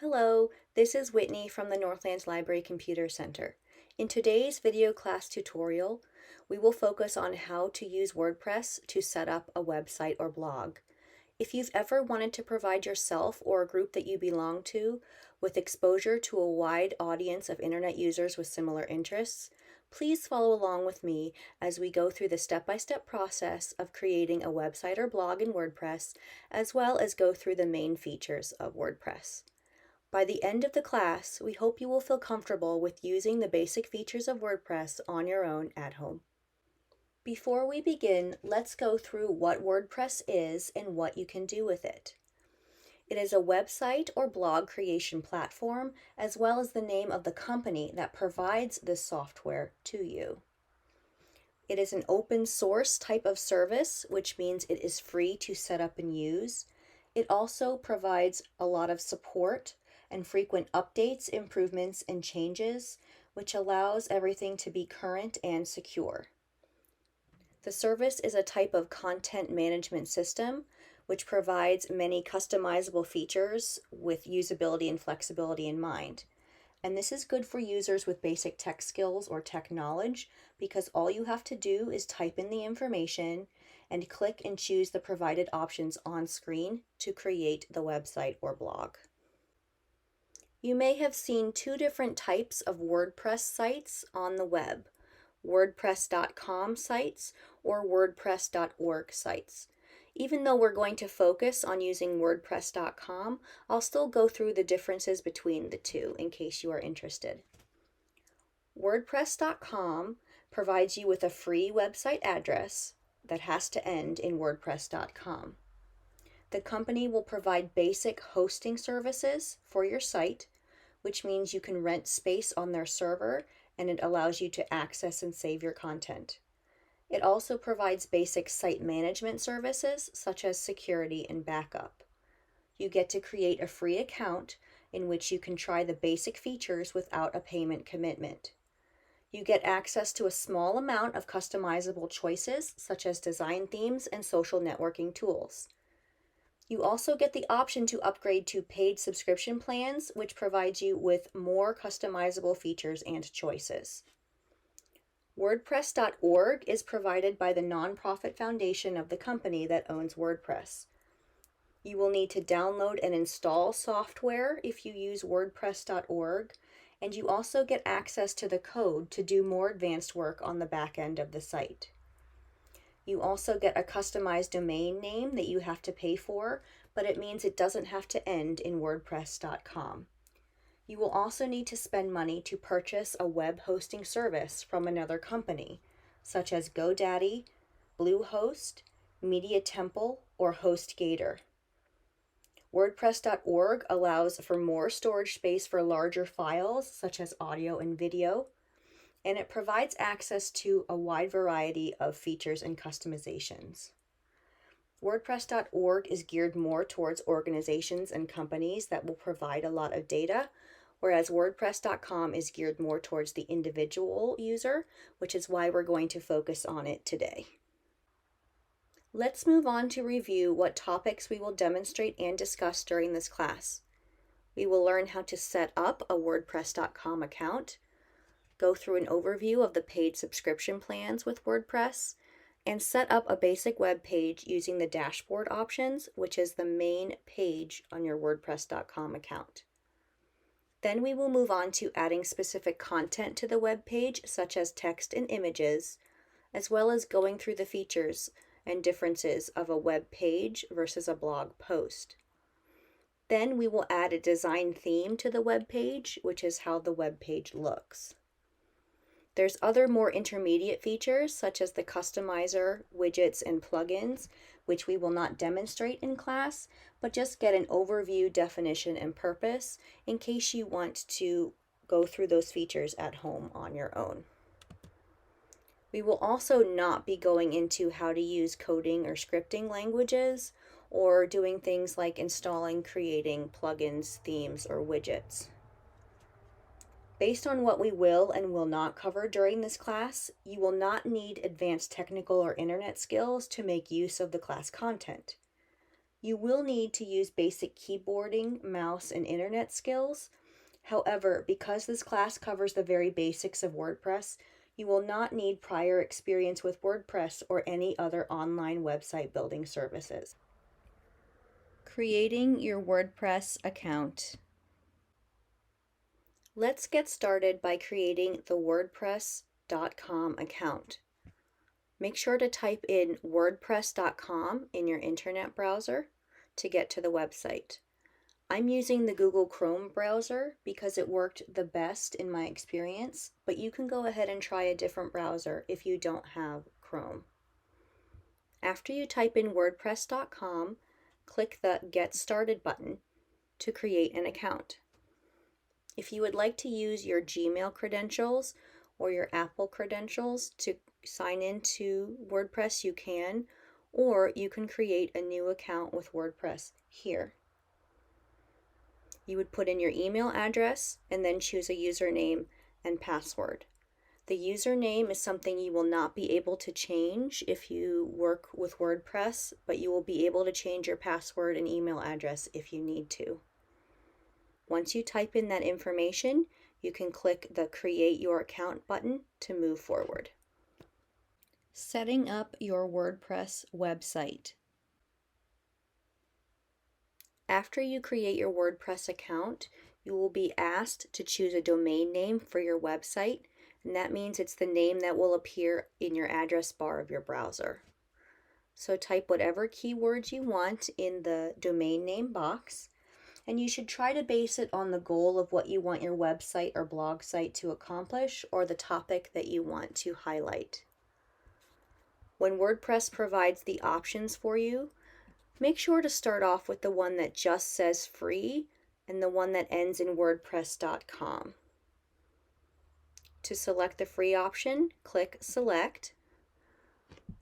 Hello, this is Whitney from the Northlands Library Computer Center. In today's video class tutorial, we will focus on how to use WordPress to set up a website or blog. If you've ever wanted to provide yourself or a group that you belong to with exposure to a wide audience of internet users with similar interests, please follow along with me as we go through the step-by-step process of creating a website or blog in WordPress, as well as go through the main features of WordPress. By the end of the class, we hope you will feel comfortable with using the basic features of WordPress on your own at home. Before we begin, let's go through what WordPress is and what you can do with it. It is a website or blog creation platform, as well as the name of the company that provides this software to you. It is an open source type of service, which means it is free to set up and use. It also provides a lot of support and frequent updates, improvements, and changes, which allows everything to be current and secure. The service is a type of content management system, which provides many customizable features with usability and flexibility in mind. And this is good for users with basic tech skills or tech knowledge because all you have to do is type in the information and click and choose the provided options on screen to create the website or blog. You may have seen two different types of WordPress sites on the web, WordPress.com sites or WordPress.org sites. Even though we're going to focus on using WordPress.com, I'll still go through the differences between the two in case you are interested. WordPress.com provides you with a free website address that has to end in WordPress.com. The company will provide basic hosting services for your site, which means you can rent space on their server and it allows you to access and save your content. It also provides basic site management services such as security and backup. You get to create a free account in which you can try the basic features without a payment commitment. You get access to a small amount of customizable choices such as design themes and social networking tools. You also get the option to upgrade to paid subscription plans, which provides you with more customizable features and choices. WordPress.org is provided by the nonprofit foundation of the company that owns WordPress. You will need to download and install software if you use WordPress.org, and you also get access to the code to do more advanced work on the back end of the site. You also get a customized domain name that you have to pay for, but it means it doesn't have to end in WordPress.com. You will also need to spend money to purchase a web hosting service from another company, such as GoDaddy, Bluehost, Media Temple, or HostGator. WordPress.org allows for more storage space for larger files, such as audio and video, and it provides access to a wide variety of features and customizations. WordPress.org is geared more towards organizations and companies that will provide a lot of data, whereas WordPress.com is geared more towards the individual user, which is why we're going to focus on it today. Let's move on to review what topics we will demonstrate and discuss during this class. We will learn how to set up a WordPress.com account, go through an overview of the paid subscription plans with WordPress, and set up a basic web page using the dashboard options, which is the main page on your WordPress.com account. Then we will move on to adding specific content to the web page, such as text and images, as well as going through the features and differences of a web page versus a blog post. Then we will add a design theme to the web page, which is how the web page looks. There's other more intermediate features such as the customizer, widgets, and plugins, which we will not demonstrate in class, but just get an overview, definition, and purpose in case you want to go through those features at home on your own. We will also not be going into how to use coding or scripting languages or doing things like installing, creating plugins, themes, or widgets. Based on what we will and will not cover during this class, you will not need advanced technical or internet skills to make use of the class content. You will need to use basic keyboarding, mouse, and internet skills. However, because this class covers the very basics of WordPress, you will not need prior experience with WordPress or any other online website building services. Creating your WordPress account. Let's get started by creating the WordPress.com account. Make sure to type in WordPress.com in your internet browser to get to the website. I'm using the Google Chrome browser because it worked the best in my experience, but you can go ahead and try a different browser if you don't have Chrome. After you type in WordPress.com, click the Get Started button to create an account. If you would like to use your Gmail credentials or your Apple credentials to sign into WordPress, you can, or you can create a new account with WordPress here. You would put in your email address and then choose a username and password. The username is something you will not be able to change if you work with WordPress, but you will be able to change your password and email address if you need to. Once you type in that information, you can click the Create Your Account button to move forward. Setting up your WordPress website. After you create your WordPress account, you will be asked to choose a domain name for your website, and that means it's the name that will appear in your address bar of your browser. So type whatever keywords you want in the domain name box, and you should try to base it on the goal of what you want your website or blog site to accomplish or the topic that you want to highlight. When WordPress provides the options for you, make sure to start off with the one that just says free and the one that ends in WordPress.com. To select the free option, click Select,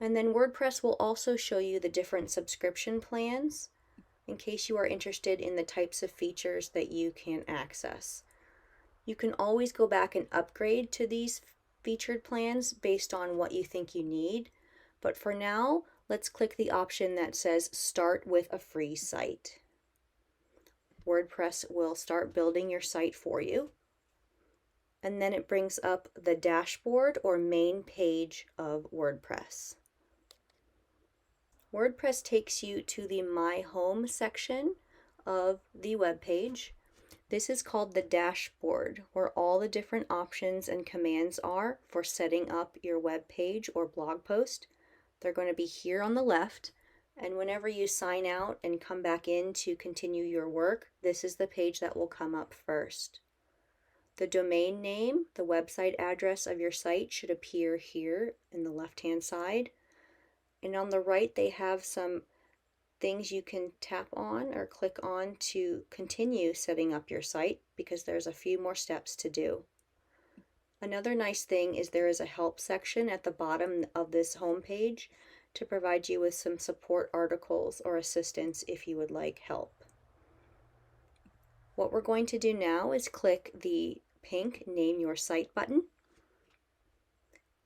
and then WordPress will also show you the different subscription plans in case you are interested in the types of features that you can access. You can always go back and upgrade to these featured plans based on what you think you need, but for now, let's click the option that says Start with a free site. WordPress will start building your site for you, and then it brings up the dashboard or main page of WordPress. WordPress takes you to the My Home section of the web page. This is called the dashboard, where all the different options and commands are for setting up your web page or blog post. They're going to be here on the left, and whenever you sign out and come back in to continue your work, this is the page that will come up first. The domain name, the website address of your site, should appear here in the left-hand side. And on the right, they have some things you can tap on or click on to continue setting up your site because there's a few more steps to do. Another nice thing is there is a help section at the bottom of this home page to provide you with some support articles or assistance if you would like help. What we're going to do now is click the pink Name Your Site button,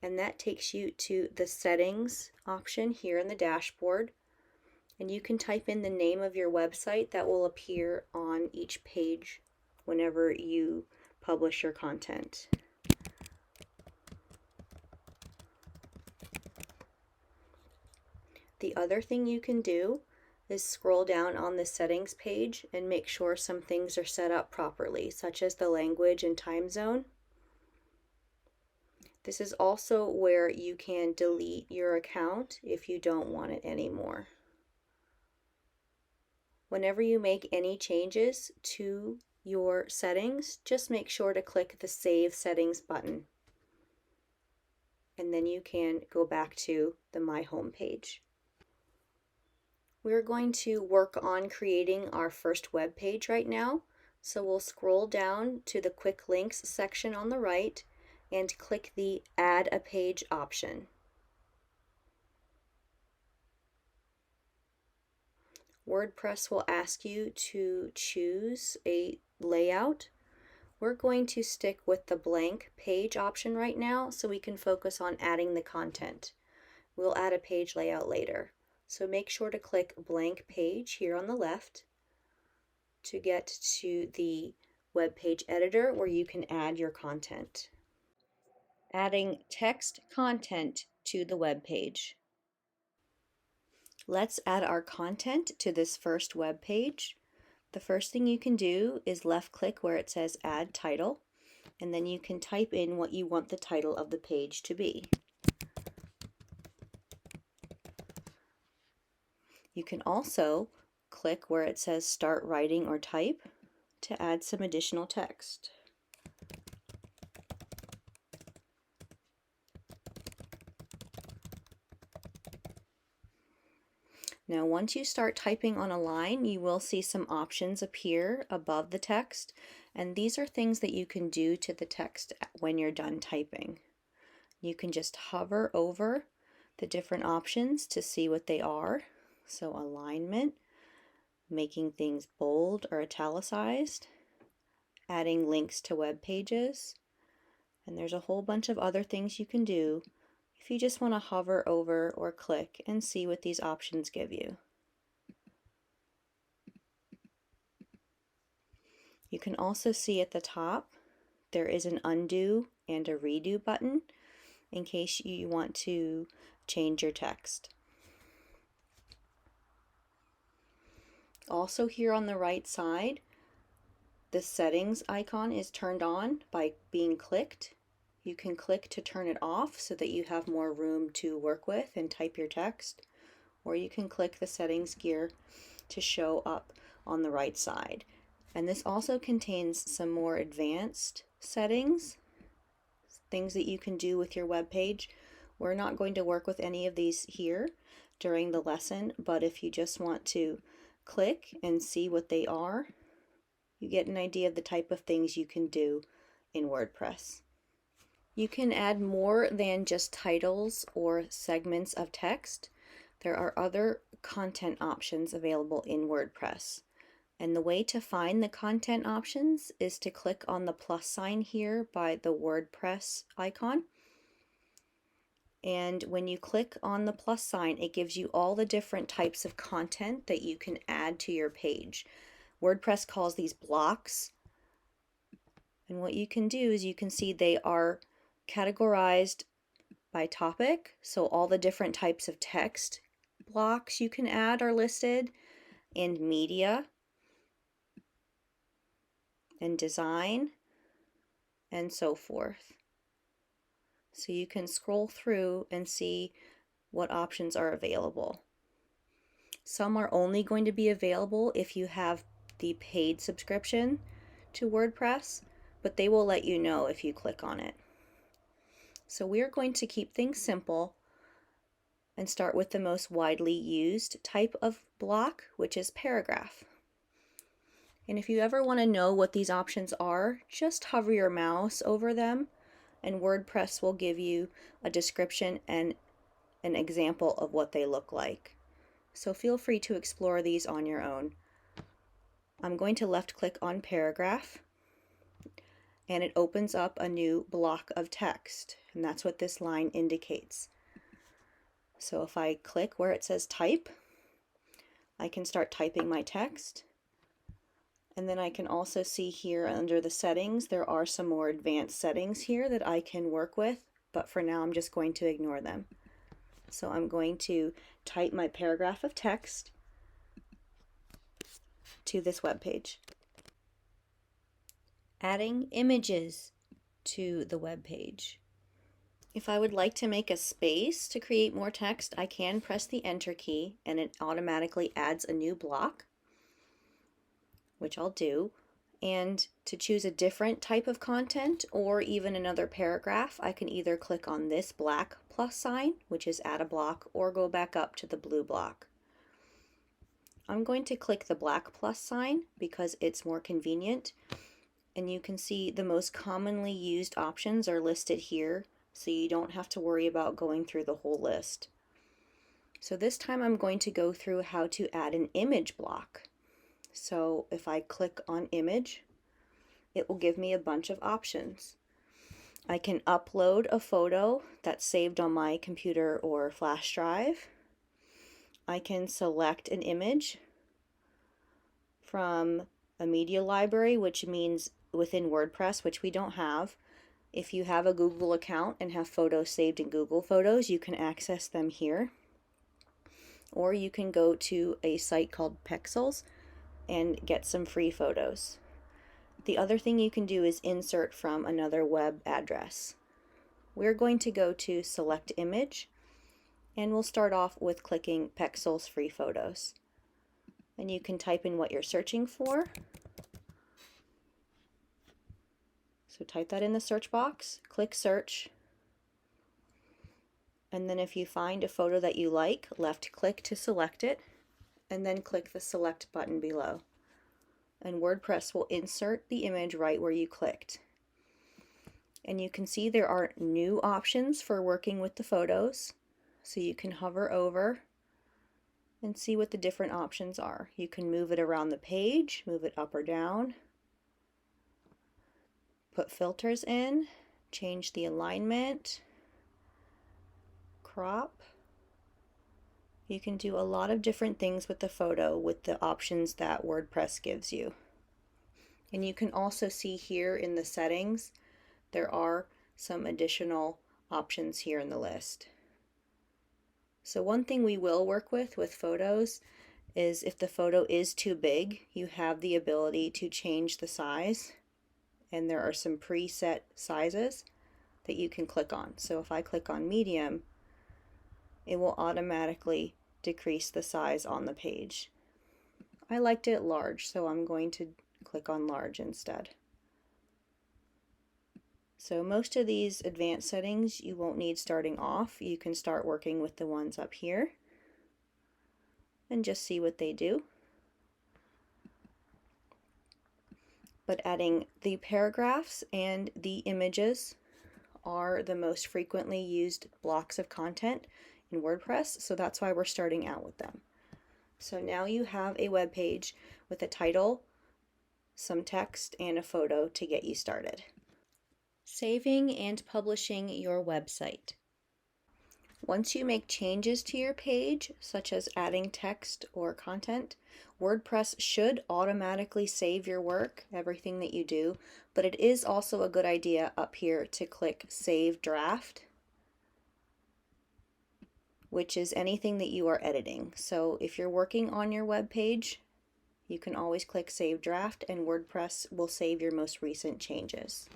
and that takes you to the settings option here in the dashboard, and you can type in the name of your website that will appear on each page whenever you publish your content. The other thing you can do is scroll down on the settings page and make sure some things are set up properly, such as the language and time zone. This is also where you can delete your account if you don't want it anymore. Whenever you make any changes to your settings, just make sure to click the Save Settings button, and then you can go back to the My Home page. We're going to work on creating our first web page right now, so we'll scroll down to the Quick Links section on the right and click the Add a Page option. WordPress will ask you to choose a layout. We're going to stick with the blank page option right now so we can focus on adding the content. We'll add a page layout later. So make sure to click blank page here on the left to get to the web page editor where you can add your content. Adding text content to the web page. Let's add our content to this first web page. The first thing you can do is left click where it says add title, and then you can type in what you want the title of the page to be. You can also click where it says start writing or type to add some additional text. Now once you start typing on a line, you will see some options appear above the text, and these are things that you can do to the text when you're done typing. You can just hover over the different options to see what they are. So alignment, making things bold or italicized, adding links to web pages, and there's a whole bunch of other things you can do if you just want to hover over or click and see what these options give you. You can also see at the top there is an undo and a redo button in case you want to change your text. Also here on the right side, the settings icon is turned on by being clicked. You can click to turn it off so that you have more room to work with and type your text, or you can click the settings gear to show up on the right side. And this also contains some more advanced settings, things that you can do with your web page. We're not going to work with any of these here during the lesson, but if you just want to click and see what they are, you get an idea of the type of things you can do in WordPress. You can add more than just titles or segments of text. There are other content options available in WordPress. And the way to find the content options is to click on the plus sign here by the WordPress icon. And when you click on the plus sign, it gives you all the different types of content that you can add to your page. WordPress calls these blocks. And what you can do is you can see they are categorized by topic. So all the different types of text blocks you can add are listed, and media, and design, and so forth. So you can scroll through and see what options are available. Some are only going to be available if you have the paid subscription to WordPress, but they will let you know if you click on it. So we're going to keep things simple and start with the most widely used type of block, which is paragraph. And if you ever want to know what these options are, just hover your mouse over them and WordPress will give you a description and an example of what they look like. So feel free to explore these on your own. I'm going to left click on paragraph, and it opens up a new block of text, and that's what this line indicates. So if I click where it says type, I can start typing my text. And then I can also see here under the settings, there are some more advanced settings here that I can work with, but for now I'm just going to ignore them. So I'm going to type my paragraph of text to this web page. Adding images to the web page. If I would like to make a space to create more text, I can press the Enter key and it automatically adds a new block, which I'll do. And to choose a different type of content or even another paragraph, I can either click on this black plus sign, which is add a block, or go back up to the blue block. I'm going to click the black plus sign because it's more convenient. And you can see the most commonly used options are listed here, so you don't have to worry about going through the whole list. So this time I'm going to go through how to add an image block. So if I click on image, it will give me a bunch of options. I can upload a photo that's saved on my computer or flash drive. I can select an image from a media library, which means within WordPress, which we don't have. If you have a Google account and have photos saved in Google Photos, you can access them here. Or you can go to a site called Pexels and get some free photos. The other thing you can do is insert from another web address. We're going to go to Select Image, and we'll start off with clicking Pexels Free Photos. And you can type in what you're searching for. So type that in the search box, click Search, and then if you find a photo that you like, left click to select it, and then click the Select button below. And WordPress will insert the image right where you clicked. And you can see there are new options for working with the photos. So you can hover over and see what the different options are. You can move it around the page, move it up or down, put filters in, change the alignment, crop. You can do a lot of different things with the photo with the options that WordPress gives you. And you can also see here in the settings, there are some additional options here in the list. So one thing we will work with photos is if the photo is too big, you have the ability to change the size. And there are some preset sizes that you can click on. So if I click on medium, it will automatically decrease the size on the page. I liked it large, so I'm going to click on large instead. So most of these advanced settings you won't need starting off. You can start working with the ones up here and just see what they do. But adding the paragraphs and the images are the most frequently used blocks of content in WordPress, so that's why we're starting out with them. So now you have a web page with a title, some text, and a photo to get you started. Saving and publishing your website. Once you make changes to your page, such as adding text or content, WordPress should automatically save your work, everything that you do, but it is also a good idea up here to click Save Draft, which is anything that you are editing. So if you're working on your web page, you can always click Save Draft and WordPress will save your most recent changes.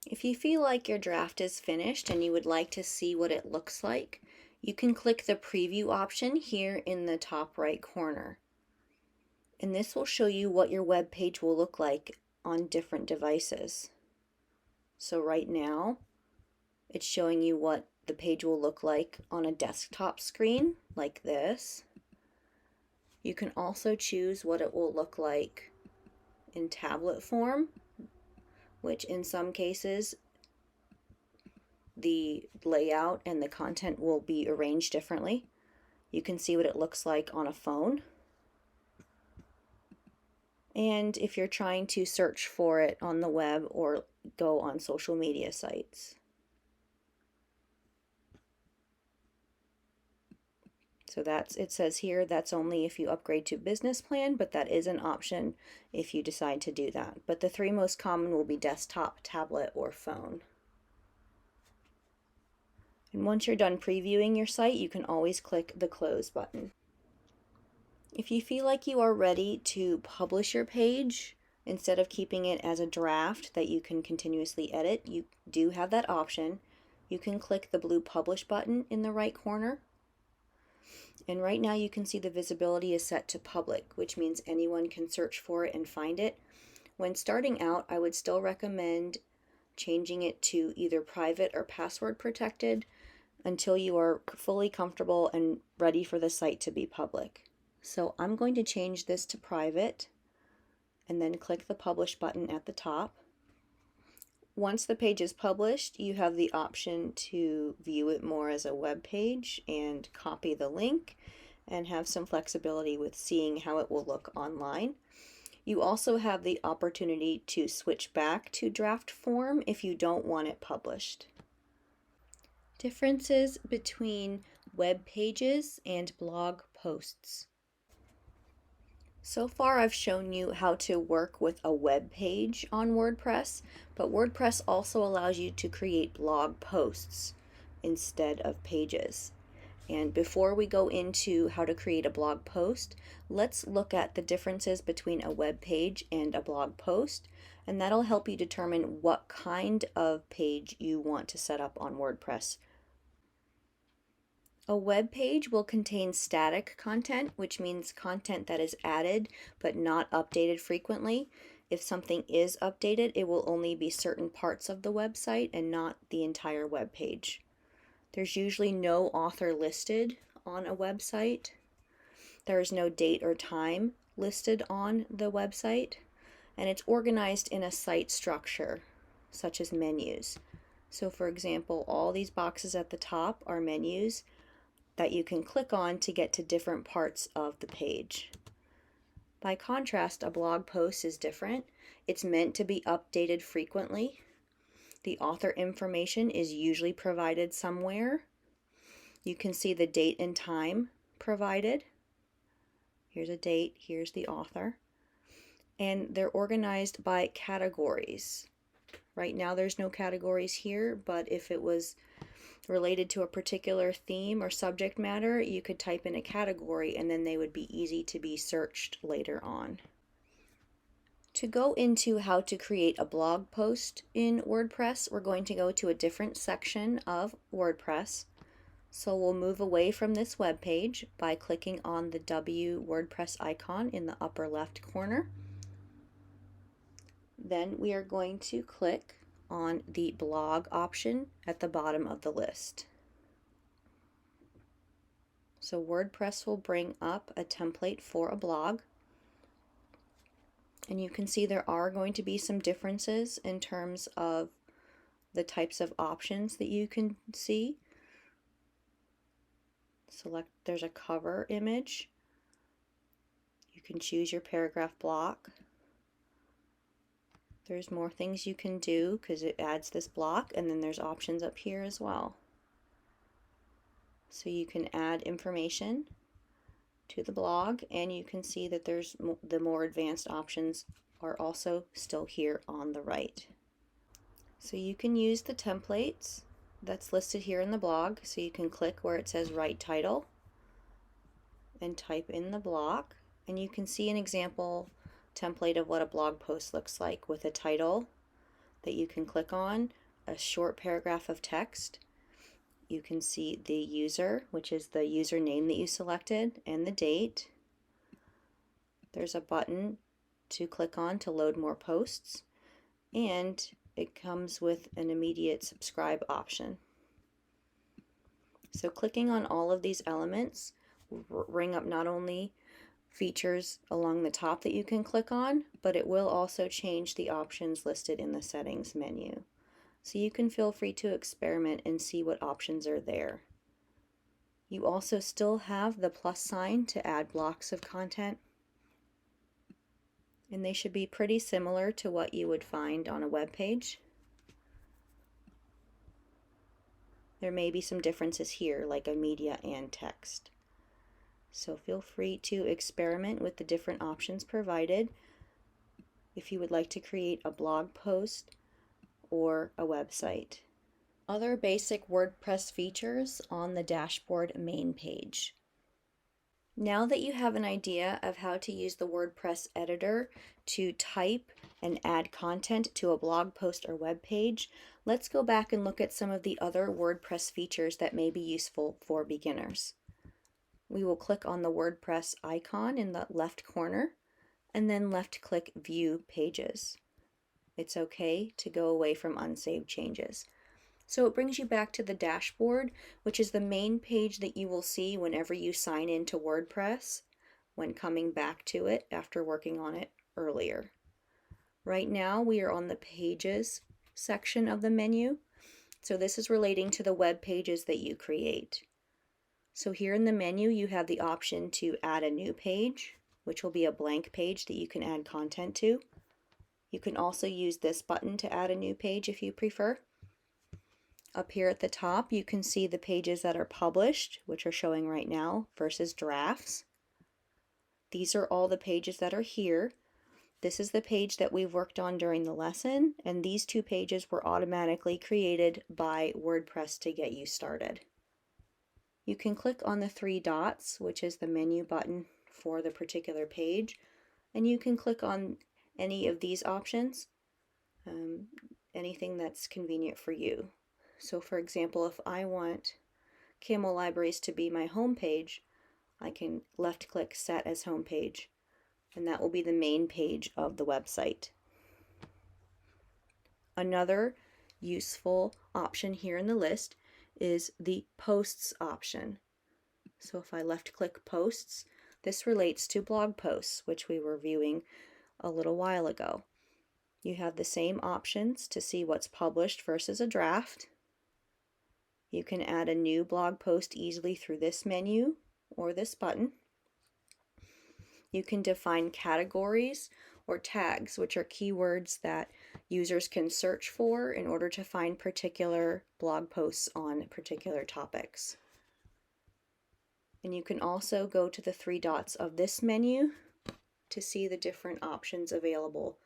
If you feel like your draft is finished and you would like to see what it looks like, you can click the preview option here in the top right corner. And this will show you what your web page will look like on different devices. So right now, it's showing you what the page will look like on a desktop screen, like this. You can also choose what it will look like in tablet form, which in some cases the layout and the content will be arranged differently. You can see what it looks like on a phone. And if you're trying to search for it on the web or go on social media sites. So it says here that's only if you upgrade to business plan, but that is an option if you decide to do that. But the three most common will be desktop, tablet, or phone. And once you're done previewing your site, you can always click the close button. If you feel like you are ready to publish your page, instead of keeping it as a draft that you can continuously edit, you do have that option. You can click the blue Publish button in the right corner. And right now you can see the visibility is set to public, which means anyone can search for it and find it. When starting out, I would still recommend changing it to either private or password protected until you are fully comfortable and ready for the site to be public. So I'm going to change this to private and then click the Publish button at the top. Once the page is published, you have the option to view it more as a web page and copy the link and have some flexibility with seeing how it will look online. You also have the opportunity to switch back to draft form if you don't want it published. Differences between web pages, and blog posts. So far I've shown you how to work with a web page on WordPress, but WordPress also allows you to create blog posts instead of pages. And before we go into how to create a blog post, let's look at the differences between a web page and a blog post, and that'll help you determine what kind of page you want to set up on WordPress. A web page will contain static content, which means content that is added but not updated frequently. If something is updated, it will only be certain parts of the website and not the entire web page. There's usually no author listed on a website. There is no date or time listed on the website, and it's organized in a site structure, such as menus. So for example, all these boxes at the top are menus that you can click on to get to different parts of the page. By contrast, a blog post is different. It's meant to be updated frequently. The author information is usually provided somewhere. You can see the date and time provided. Here's a date, here's the author. And they're organized by categories. Right now there's no categories here, but if it was related to a particular theme or subject matter, you could type in a category and then they would be easy to be searched later on. To go into how to create a blog post in WordPress, we're going to go to a different section of WordPress. So we'll move away from this web page by clicking on the W WordPress icon in the upper left corner. Then we are going to click on the blog option at the bottom of the list. So WordPress will bring up a template for a blog. And you can see there are going to be some differences in terms of the types of options that you can see. There's a cover image. You can choose your paragraph block. There's more things you can do because it adds this block, and then there's options up here as well. So you can add information to the blog, and you can see that there's the more advanced options are also still here on the right. So you can use the templates that's listed here in the blog. So you can click where it says write title and type in the block, and you can see an example template of what a blog post looks like with a title that you can click on, a short paragraph of text. You can see the user, which is the username that you selected, and the date. There's a button to click on to load more posts, and it comes with an immediate subscribe option. So clicking on all of these elements will bring up not only features along the top that you can click on, but it will also change the options listed in the settings menu. So you can feel free to experiment and see what options are there. You also still have the plus sign to add blocks of content, and they should be pretty similar to what you would find on a web page. There may be some differences here, like a media and text. So feel free to experiment with the different options provided if you would like to create a blog post or a website. Other basic WordPress features on the dashboard main page. Now that you have an idea of how to use the WordPress editor to type and add content to a blog post or web page, let's go back and look at some of the other WordPress features that may be useful for beginners. We will click on the WordPress icon in the left corner and then left click View Pages. It's okay to go away from unsaved changes. So it brings you back to the dashboard, which is the main page that you will see whenever you sign into WordPress when coming back to it after working on it earlier. Right now we are on the Pages section of the menu. So this is relating to the web pages that you create. So here in the menu you have the option to add a new page, which will be a blank page that you can add content to. You can also use this button to add a new page if you prefer. Up here at the top, you can see the pages that are published, which are showing right now, versus drafts. These are all the pages that are here. This is the page that we've worked on during the lesson, and these two pages were automatically created by WordPress to get you started. You can click on the three dots, which is the menu button for the particular page, and you can click on any of these options, anything that's convenient for you. So for example, if I want Camel Libraries to be my home page, I can left click Set as Home Page, and that will be the main page of the website. Another useful option here in the list is the Posts option. So if I left click Posts, this relates to blog posts, which we were viewing a little while ago. You have the same options to see what's published versus a draft. You can add a new blog post easily through this menu or this button. You can define categories or tags, which are keywords that users can search for in order to find particular blog posts on particular topics. And you can also go to the three dots of this menu to see the different options available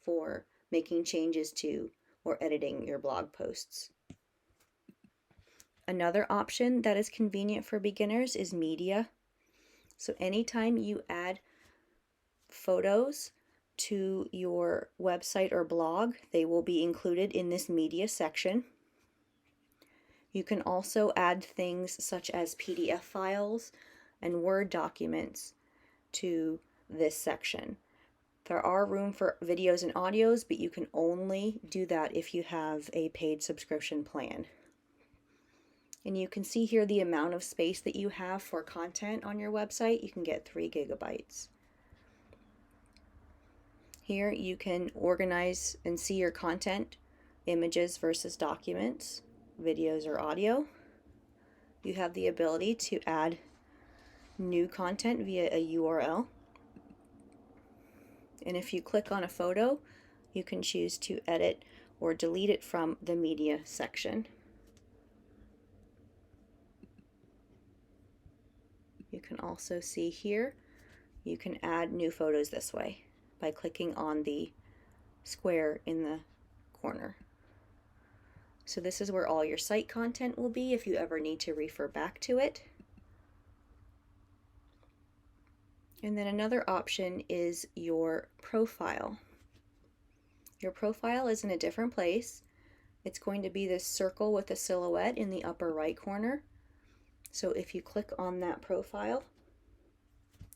for making changes to or editing your blog posts. Another option that is convenient for beginners is media. So anytime you add photos to your website or blog, they will be included in this media section. You can also add things such as PDF files and Word documents to this section. There are room for videos and audios, but you can only do that if you have a paid subscription plan. And you can see here the amount of space that you have for content on your website. You can get 3 gigabytes. Here you can organize and see your content, images versus documents, videos or audio. You have the ability to add new content via a URL. And if you click on a photo, you can choose to edit or delete it from the media section. You can also see here, you can add new photos this way by clicking on the square in the corner. So this is where all your site content will be if you ever need to refer back to it. And then another option is your profile. Your profile is in a different place. It's going to be this circle with a silhouette in the upper right corner. So if you click on that profile,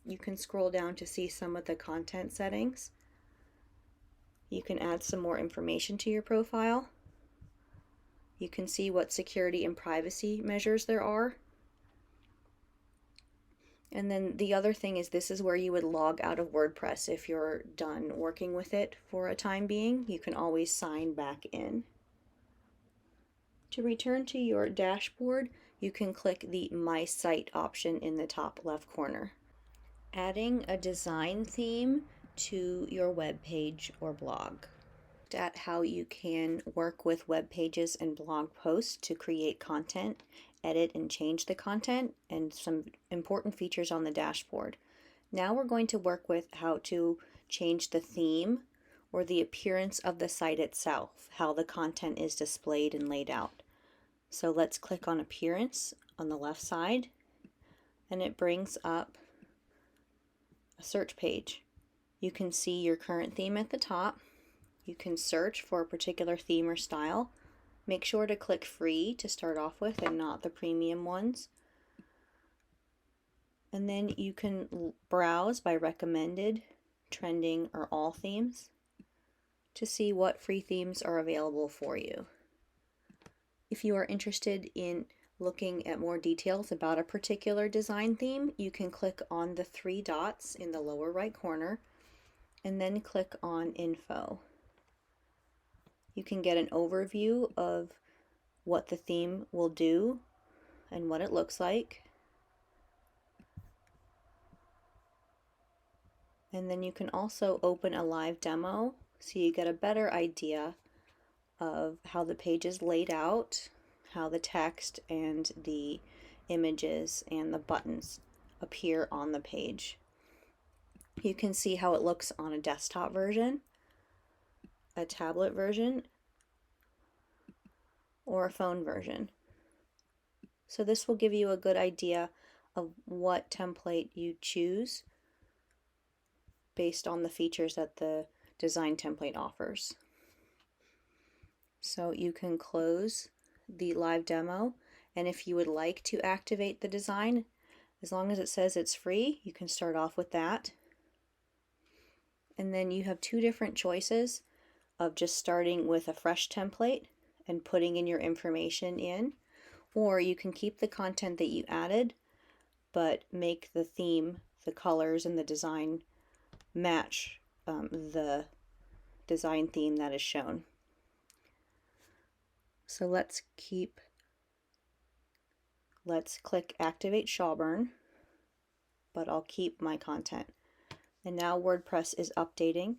you can scroll down to see some of the content settings. You can add some more information to your profile. You can see what security and privacy measures there are. And then the other thing is this is where you would log out of WordPress if you're done working with it for a time being. You can always sign back in. To return to your dashboard, you can click the My Site option in the top left corner. Adding a design theme to your web page or blog. At how you can work with web pages and blog posts to create content, edit and change the content, and some important features on the dashboard. Now we're going to work with how to change the theme or the appearance of the site itself, how the content is displayed and laid out. So let's click on Appearance on the left side, and it brings up a search page. You can see your current theme at the top. You can search for a particular theme or style. Make sure to click free to start off with and not the premium ones. And then you can browse by recommended, trending, or all themes to see what free themes are available for you. If you are interested in looking at more details about a particular design theme, you can click on the 3 dots in the lower right corner and then click on Info. You can get an overview of what the theme will do and what it looks like. And then you can also open a live demo so you get a better idea of how the page is laid out how the text and the images and the buttons appear on the page. You can see how it looks on a desktop version, a tablet version, or a phone version. So this will give you a good idea of what template you choose based on the features that the design template offers. So you can close the live demo, and if you would like to activate the design, as long as it says it's free, you can start off with that. And then you have two different choices of just starting with a fresh template and putting in your information in, or you can keep the content that you added but make the theme, the colors, and the design match the design theme that is shown. So let's click Activate Shawburn, but I'll keep my content. And now WordPress is updating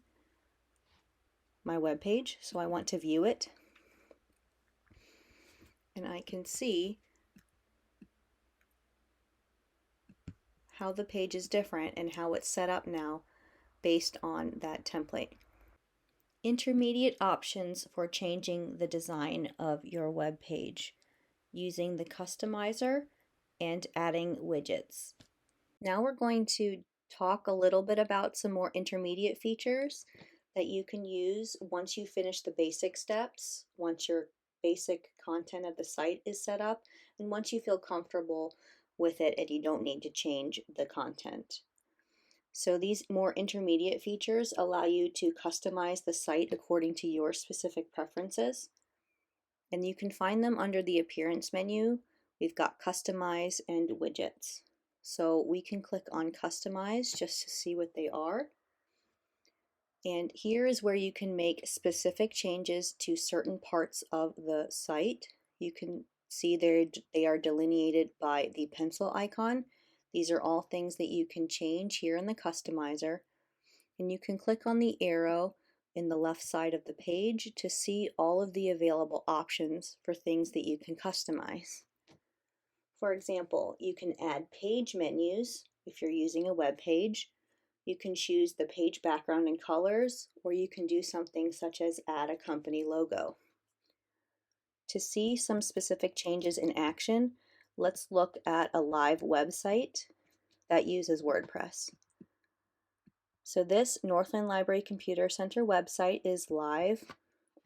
my web page, so I want to view it. And I can see how the page is different and how it's set up now based on that template. Intermediate options for changing the design of your web page using the customizer and adding widgets. Now we're going to talk a little bit about some more intermediate features that you can use once you finish the basic steps, once your basic content of the site is set up, and once you feel comfortable with it and you don't need to change the content. So these more intermediate features allow you to customize the site according to your specific preferences. And you can find them under the Appearance menu. We've got Customize and Widgets. So we can click on Customize just to see what they are. And here is where you can make specific changes to certain parts of the site. You can see they are delineated by the pencil icon. These are all things that you can change here in the Customizer. And you can click on the arrow in the left side of the page to see all of the available options for things that you can customize. For example, you can add page menus if you're using a web page. You can choose the page background and colors, or you can do something such as add a company logo. To see some specific changes in action, let's look at a live website that uses WordPress. So this Northland Library Computer Center website is live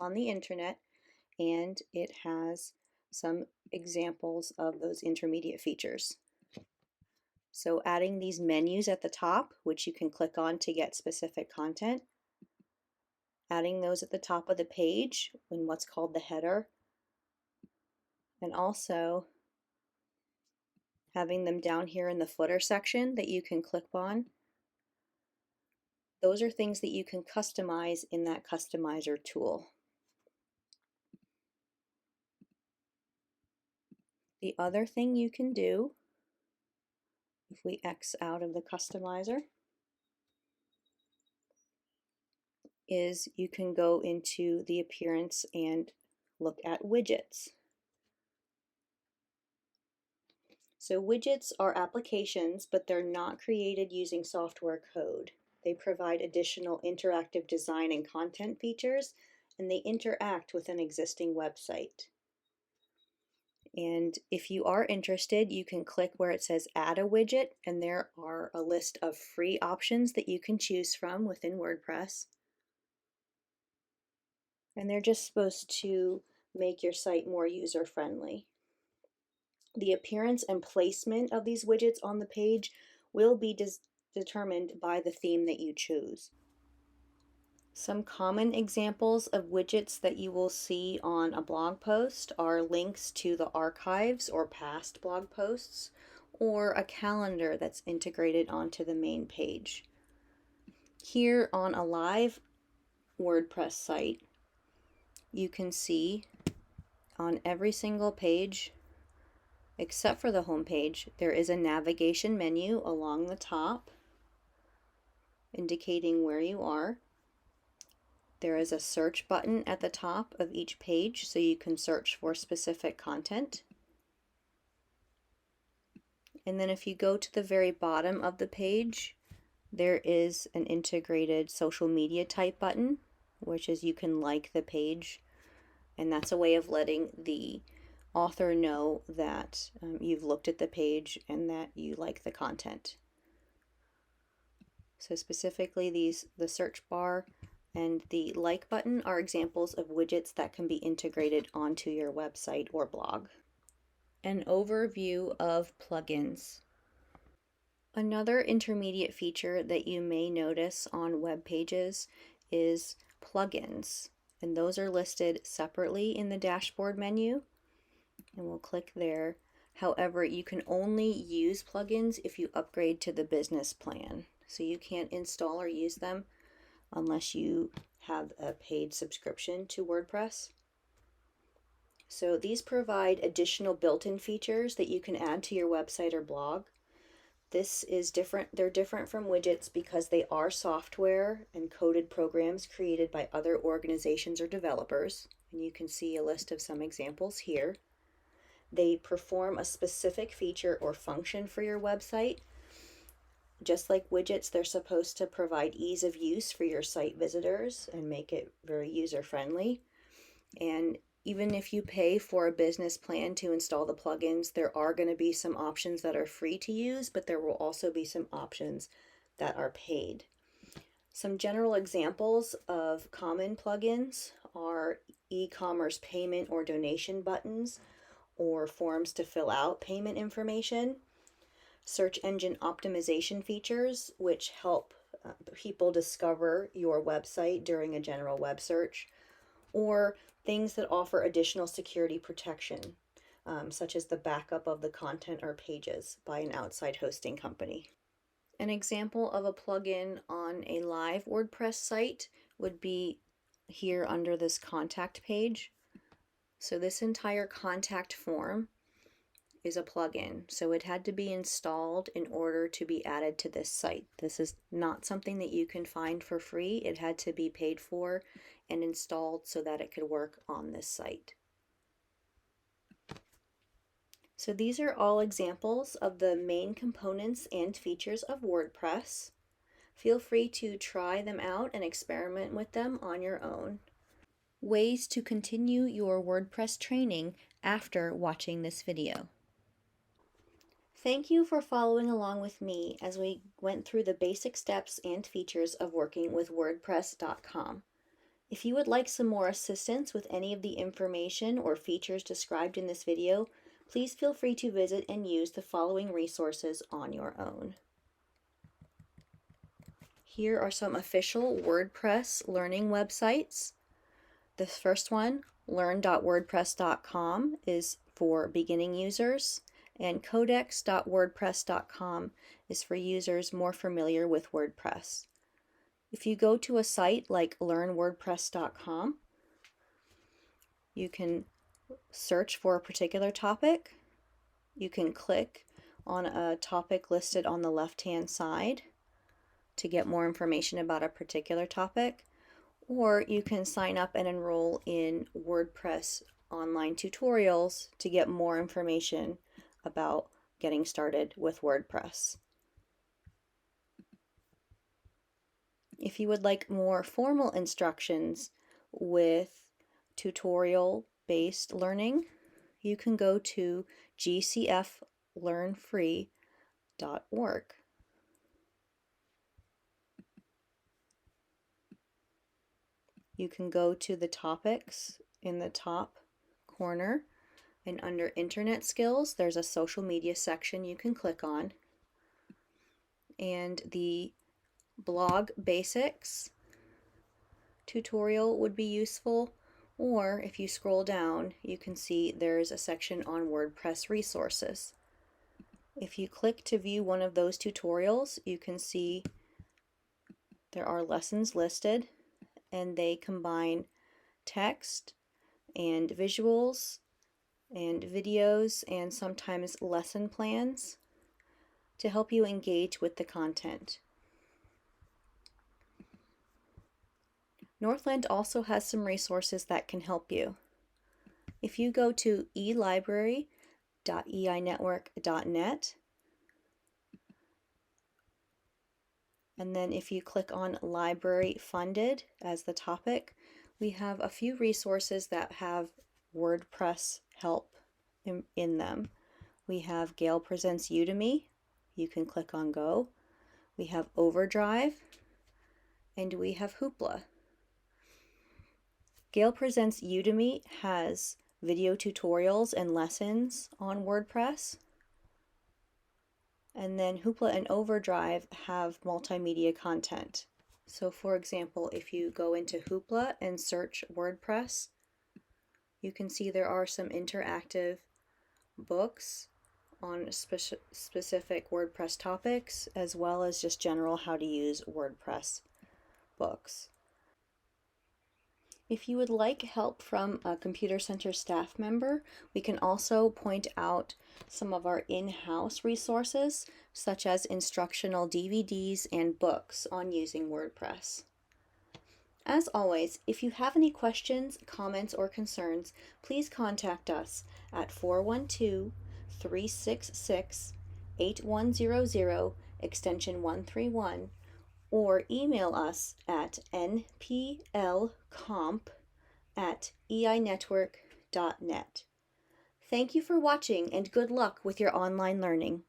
on the internet, and it has some examples of those intermediate features. So adding these menus at the top, which you can click on to get specific content, adding those at the top of the page in what's called the header, and also having them down here in the footer section that you can click on. Those are things that you can customize in that customizer tool. The other thing you can do, if we X out of the customizer, is you can go into the appearance and look at widgets. So widgets are applications, but they're not created using software code. They provide additional interactive design and content features, and they interact with an existing website. And if you are interested, you can click where it says add a widget, and there are a list of free options that you can choose from within WordPress. And they're just supposed to make your site more user-friendly. The appearance and placement of these widgets on the page will be determined by the theme that you choose. Some common examples of widgets that you will see on a blog post are links to the archives or past blog posts, or a calendar that's integrated onto the main page. Here on a live WordPress site, you can see on every single page, except for the home page, there is a navigation menu along the top indicating where you are. There is a search button at the top of each page so you can search for specific content. And then if you go to the very bottom of the page, there is an integrated social media type button, which is you can like the page, and that's a way of letting the author know that you've looked at the page and that you like the content. So specifically the search bar and the like button are examples of widgets that can be integrated onto your website or blog. An overview of plugins. Another intermediate feature that you may notice on web pages is plugins, and those are listed separately in the dashboard menu, and we'll click there. However, you can only use plugins if you upgrade to the business plan, so you can't install or use them unless you have a paid subscription to WordPress. So these provide additional built-in features that you can add to your website or blog. This is different. They're different from widgets because they are software and coded programs created by other organizations or developers. And you can see a list of some examples here. They perform a specific feature or function for your website. Just like widgets, they're supposed to provide ease of use for your site visitors and make it very user-friendly. And even if you pay for a business plan to install the plugins, there are going to be some options that are free to use, but there will also be some options that are paid. Some general examples of common plugins are e-commerce payment or donation buttons, or forms to fill out payment information, search engine optimization features, which help people discover your website during a general web search, or things that offer additional security protection, such as the backup of the content or pages by an outside hosting company. An example of a plugin on a live WordPress site would be here under this contact page. So this entire contact form is a plugin, so it had to be installed in order to be added to this site. This is not something that you can find for free. It had to be paid for and installed so that it could work on this site. So these are all examples of the main components and features of WordPress. Feel free to try them out and experiment with them on your own. Ways to continue your WordPress training after watching this video. Thank you for following along with me as we went through the basic steps and features of working with WordPress.com. If you would like some more assistance with any of the information or features described in this video, please feel free to visit and use the following resources on your own. Here are some official WordPress learning websites. The first one, learn.wordpress.com, is for beginning users, and codex.wordpress.com is for users more familiar with WordPress. If you go to a site like learnwordpress.com, you can search for a particular topic. You can click on a topic listed on the left-hand side to get more information about a particular topic, or you can sign up and enroll in WordPress online tutorials to get more information about getting started with WordPress. If you would like more formal instructions with tutorial-based learning, you can go to gcflearnfree.org. You can go to the topics in the top corner, and under Internet Skills, there's a social media section you can click on, and the Blog Basics tutorial would be useful, or if you scroll down, you can see there's a section on WordPress Resources. If you click to view one of those tutorials, you can see there are lessons listed, and they combine text and visuals and videos and sometimes lesson plans to help you engage with the content. Northland also has some resources that can help you. If you go to elibrary.einetwork.net, and then if you click on Library Funded as the topic, we have a few resources that have WordPress help in them. We have Gail Presents Udemy. You can click on Go. We have Overdrive, and we have Hoopla. Gail Presents Udemy has video tutorials and lessons on WordPress. And then Hoopla and Overdrive have multimedia content. So for example, if you go into Hoopla and search WordPress, you can see there are some interactive books on specific WordPress topics, as well as just general how to use WordPress books. If you would like help from a Computer Center staff member, we can also point out some of our in-house resources, such as instructional DVDs and books on using WordPress. As always, if you have any questions, comments, or concerns, please contact us at 412-366-8100, extension 131, or email us at nplcomp@einetwork.net. Thank you for watching and good luck with your online learning.